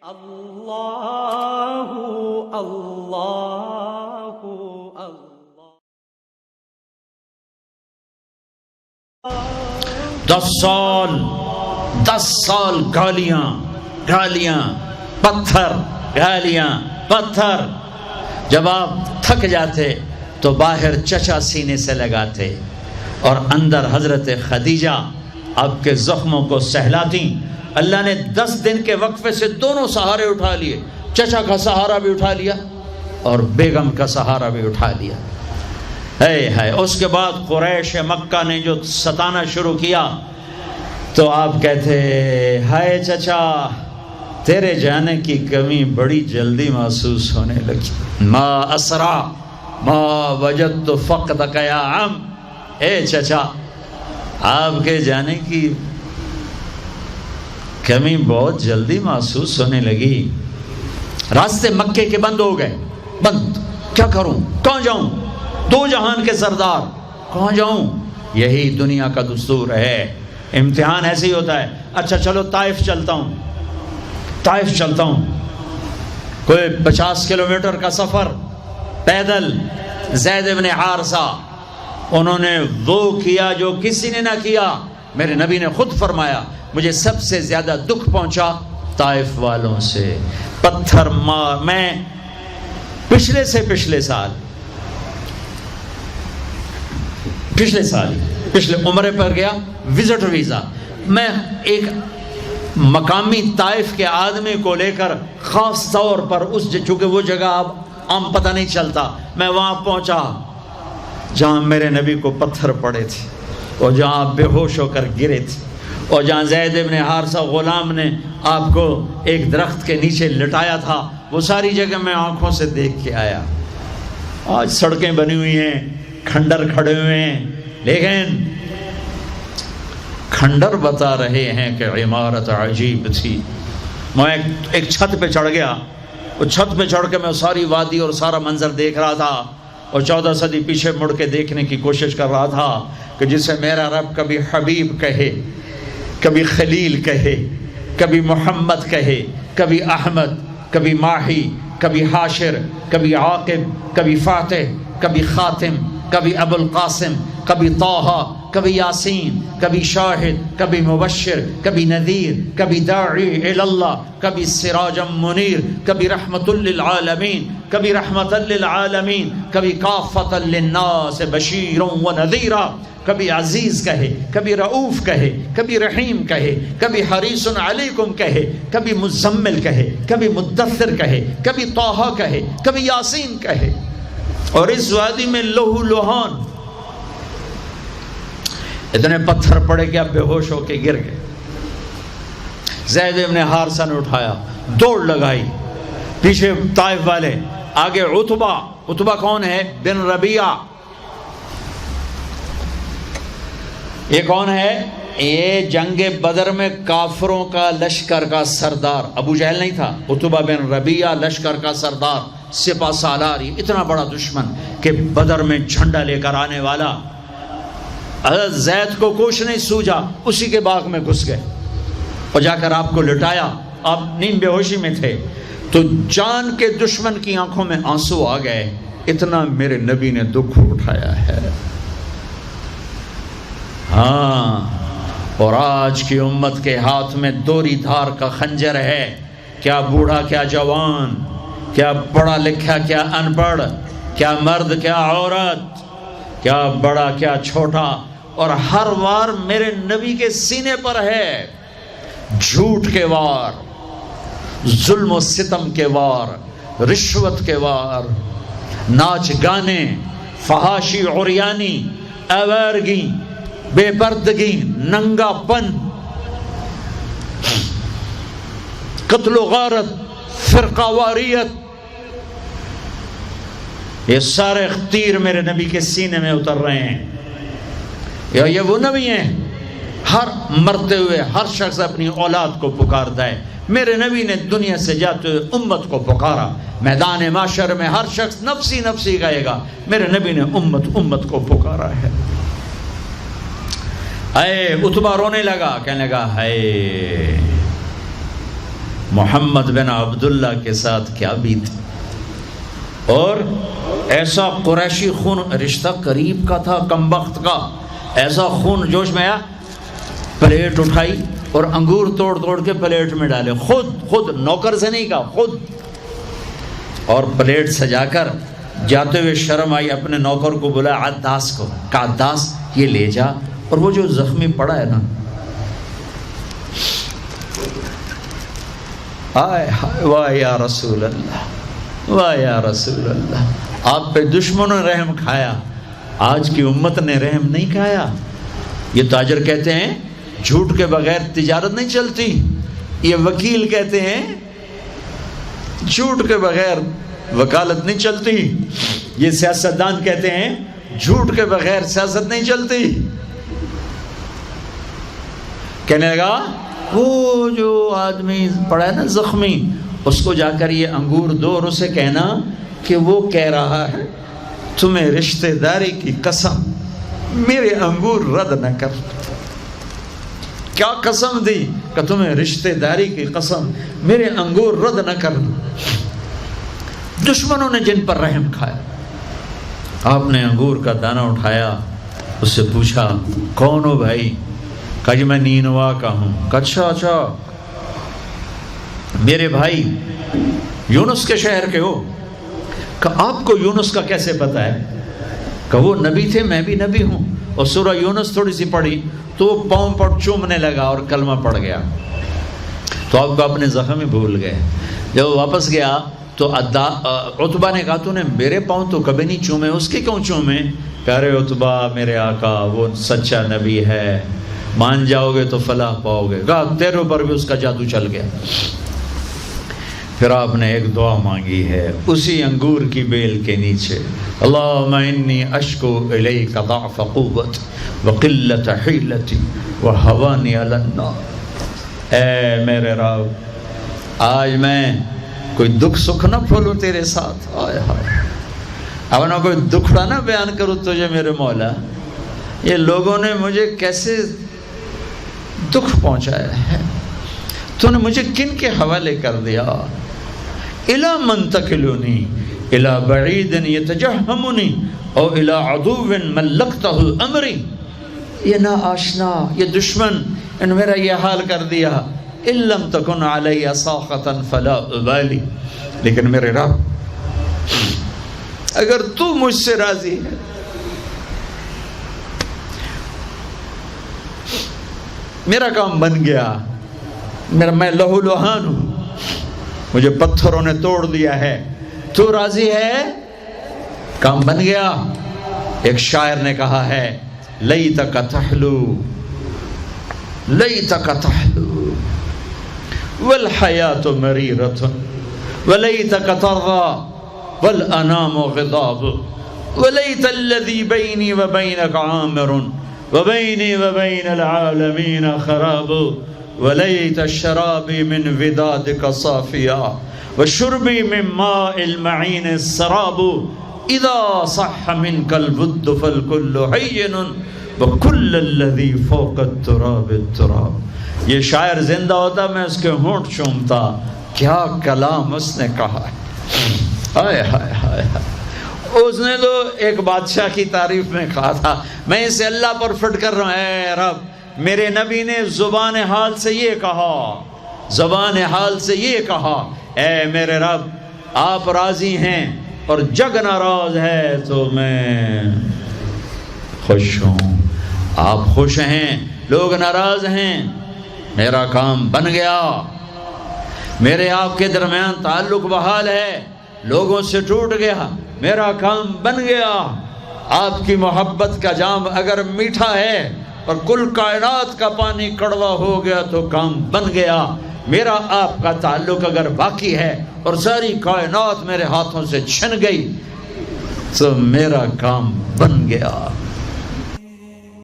اللہ اللہ اللہ 10 سال گالیاں پتھر. جب آپ تھک جاتے تو باہر چچا سینے سے لگاتے اور اندر حضرت خدیجہ آپ کے زخموں کو سہلاتی. اللہ نے 10 دن کے وقفے سے دونوں سہارے اٹھا لیے. چچا کا سہارا بھی اٹھا لیا اور بیگم کا سہارا بھی اٹھا لیا. ہے اس کے بعد قریش مکہ نے جو ستانا شروع کیا تو آپ کہتے ہائے چچا تیرے جانے کی کمی بڑی جلدی محسوس ہونے لگی. ما اسرا ما وجدت فقدک یا عم. اے چچا آپ کے جانے کی کمی بہت جلدی محسوس ہونے لگی. راستے مکے کے بند ہو گئے. بند کیا کروں کہاں جاؤں؟ 2 جہان کے سردار کہاں جاؤں؟ یہی دنیا کا دستور ہے. امتحان ایسے ہی ہوتا ہے. اچھا چلو طائف چلتا ہوں. کوئی 50 کلومیٹر کا سفر پیدل. زید بن حارثہ انہوں نے وہ کیا جو کسی نے نہ کیا. میرے نبی نے خود فرمایا مجھے سب سے زیادہ دکھ پہنچا طائف والوں سے. پتھر مار. میں پچھلے سال عمرے پر گیا وزٹ ویزا. میں ایک مقامی طائف کے آدمی کو لے کر خاص طور پر چونکہ وہ جگہ اب عام پتہ نہیں چلتا, میں وہاں پہنچا جہاں میرے نبی کو پتھر پڑے تھے اور جہاں بے ہوش ہو کر گرے تھے اور جہاں زید بن حارثہ غلام نے آپ کو ایک درخت کے نیچے لٹایا تھا. وہ ساری جگہ میں آنکھوں سے دیکھ کے آیا. آج سڑکیں بنی ہوئی ہیں, کھنڈر کھڑے ہوئے ہیں, لیکن کھنڈر بتا رہے ہیں کہ عمارت عجیب تھی. میں ایک چھت پہ چڑھ گیا. وہ چھت پہ چڑھ کے میں ساری وادی اور سارا منظر دیکھ رہا تھا اور 14 صدی پیچھے مڑ کے دیکھنے کی کوشش کر رہا تھا کہ جسے میرا رب کبھی حبیب کہے, کبھی خلیل کہے, کبھی محمد کہے, کبھی احمد, کبھی ماہی, کبھی حاشر, کبھی عاقب, کبھی فاتح, کبھی خاتم, کبھی ابو القاسم, کبھی طٰہٰ, کبھی یاسین, کبھی شاہد, کبھی مبشر, کبھی نذیر, کبھی داعی الی اللہ, کبھی سراجا منیر, کبھی رحمت للعالمین, کبھی رحمت للعالمین, کبھی کافۃ للناس بشیرا و نذیرا. کبھی عزیز کہے, کبھی رؤوف کہے, کبھی رحیم کہے, کبھی حریص علیکم کہے, کبھی مزمل کہے, کبھی مدثر کہے, کبھی طٰہٰ کہے, کبھی یاسین کہے. اور اس وادی میں لہو لہان اتنے پتھر پڑے کہ اب بے ہوش ہو کے گر گئے. زید بن حارثہ نے اٹھایا, دوڑ لگائی. پیچھے طائف والے, آگے عتبہ کون ہے؟ بن ربیعہ. یہ کون ہے؟ یہ جنگ بدر میں کافروں کا لشکر کا سردار. ابو جہل نہیں تھا, عتبہ بن ربیعہ لشکر کا سردار, سپہ سالار. اتنا بڑا دشمن کہ بدر میں جھنڈا لے کر آنے والا. حضرت زید کو کچھ نہیں سوجا, اسی کے باغ میں گھس گئے اور جا کر آپ کو لٹایا. آپ نیم بے ہوشی میں تھے تو جان کے دشمن کی آنکھوں میں آنسو آ گئے. اتنا میرے نبی نے دکھ اٹھایا ہے. ہاں, اور آج کی امت کے ہاتھ میں دوری دھار کا خنجر ہے. کیا بوڑھا کیا جوان, کیا پڑھا لکھا کیا ان پڑھ, کیا مرد کیا عورت, کیا بڑا کیا چھوٹا, اور ہر وار میرے نبی کے سینے پر ہے. جھوٹ کے وار, ظلم و ستم کے وار, رشوت کے وار, ناچ گانے, فحاشی عریانی, آوارگی, بے پردگی, ننگا پن, قتل و غارت, فرقہ واریت, یہ سارے تیر میرے نبی کے سینے میں اتر رہے ہیں. یہ وہ نبی ہیں ہر مرتے ہوئے ہر شخص اپنی اولاد کو پکارتا ہے. میرے نبی نے دنیا سے جاتے ہوئے امت کو پکارا. میدان معاشر میں ہر شخص نفسی نفسی کہے گا, میرے نبی نے امت کو پکارا ہے. اے عتبہ رونے لگا, کہنے لگا ہے محمد بن عبداللہ کے ساتھ کیا بیت، اور ایسا قریشی خون، رشتہ قریب کا تھا کم وقت کا، ایسا خون جوش میں آیا، پلیٹ اٹھائی اور انگور توڑ توڑ کے پلیٹ میں ڈالے، خود نوکر سے نہیں کہا، خود، اور پلیٹ سجا کر جاتے ہوئے شرم آئی، اپنے نوکر کو بولا عداس کو، کہا عداس یہ لے جا، اور وہ جو زخمی پڑا ہے نا، آئے واہ یا رسول اللہ، واہ یا رسول اللہ، آپ پہ دشمنوں نے رحم کھایا، آج کی امت نے رحم نہیں کھایا۔ یہ تاجر کہتے ہیں جھوٹ کے بغیر تجارت نہیں چلتی، یہ وکیل کہتے ہیں جھوٹ کے بغیر وکالت نہیں چلتی، یہ سیاستدان کہتے ہیں جھوٹ کے بغیر سیاست نہیں چلتی۔ کہنے لگا وہ جو آدمی پڑا ہے نا زخمی، اس کو جا کر یہ انگور دو اور اسے کہنا کہ وہ کہہ رہا ہے تمہیں رشتہ داری کی قسم میرے انگور رد نہ کر۔ کیا قسم دی؟ کہ تمہیں رشتہ داری کی قسم میرے انگور رد نہ کرنا۔ دشمنوں نے جن پر رحم کھایا، آپ نے انگور کا دانہ اٹھایا، اس سے پوچھا کون ہو بھائی؟ کہا جی میں نینوا کا ہوں۔ کہا اچھا میرے بھائی یونس کے شہر کے ہو؟ کہا آپ کو یونس کا کیسے پتہ ہے؟ کہا وہ نبی تھے، میں بھی نبی ہوں، اور سورہ یونس تھوڑی سی پڑھی تو وہ پاؤں پر چومنے لگا اور کلمہ پڑھ گیا، تو آپ کو اپنے زخم ہی بھول گئے۔ جب وہ واپس گیا تو عتبہ نے کہا تو نے میرے پاؤں تو کبھی نہیں چومے، اس کے کیوں چومے؟ کہہ رہے عتبہ میرے آقا وہ سچا نبی ہے، مان جاؤ گے تو فلاح پاؤ گے۔ کہا تیرے اوپر بھی اس کا جادو چل گیا۔ پھر آپ نے ایک دعا مانگی ہے اسی انگور کی بیل کے نیچے، اللہم انی اشکو الیک ضعف قوت وقلت حیلتی وہوانی علی النار۔ اے میرے رب آج میں کوئی دکھ سکھ نہ پھولوں تیرے ساتھ، آئے ہائے اب نہ کوئی دکھڑا نہ بیان کروں تجھے میرے مولا، یہ لوگوں نے مجھے کیسے دکھ پہنچایا ہے، تو نے مجھے کن کے حوالے کر دیا۔ الی من تکلنی الی بعید یتجہمنی او الی عدو ملکتہ امری۔ یہ نا آشنا، یہ دشمن ان میرا یہ حال کر دیا، ان لم تکن علی ساخطا فلا ابالی، لیکن میرے رب اگر تو مجھ سے راضی ہے، میرا کام بن گیا، میں لہو لہان ہوں، مجھے پتھروں نے توڑ دیا ہے، تو راضی ہے، کام بن گیا۔ ایک شاعر نے کہا ہے لیتک تحلو لیتک تحلو والحیات مریرۃ ولیتک ترضی والانام غضاب ولیت الذی بینی وبینک عامر وبینی وبین العالمین خراب ولیت الشرابی من ودادک صافیا وشربی من ماء المعین السراب اذا صح منک الود فالکل حین وکل الذی فوق التراب التراب۔ یہ شاعر زندہ ہوتا میں اس کے ہونٹ چومتا، کیا کلام اس نے کہا ہے، ہائے ہائے ہائے۔ اس نے تو ایک بادشاہ کی تعریف میں کہا تھا میں اسے اللہ پر فٹ کر رہا ہوں، اے رب میرے نبی نے زبان حال سے یہ کہا، زبان حال سے یہ کہا، اے میرے رب آپ راضی ہیں اور جگ ناراض ہے تو میں خوش ہوں، آپ خوش ہیں لوگ ناراض ہیں، میرا کام بن گیا، میرے آپ کے درمیان تعلق بحال ہے، لوگوں سے ٹوٹ گیا، میرا کام بن گیا۔ آپ کی محبت کا جام اگر میٹھا ہے اور کل کائنات کا پانی کڑوا ہو گیا تو کام بن گیا، میرا آپ کا تعلق اگر باقی ہے اور ساری کائنات میرے ہاتھوں سے چھن گئی تو میرا کام بن گیا۔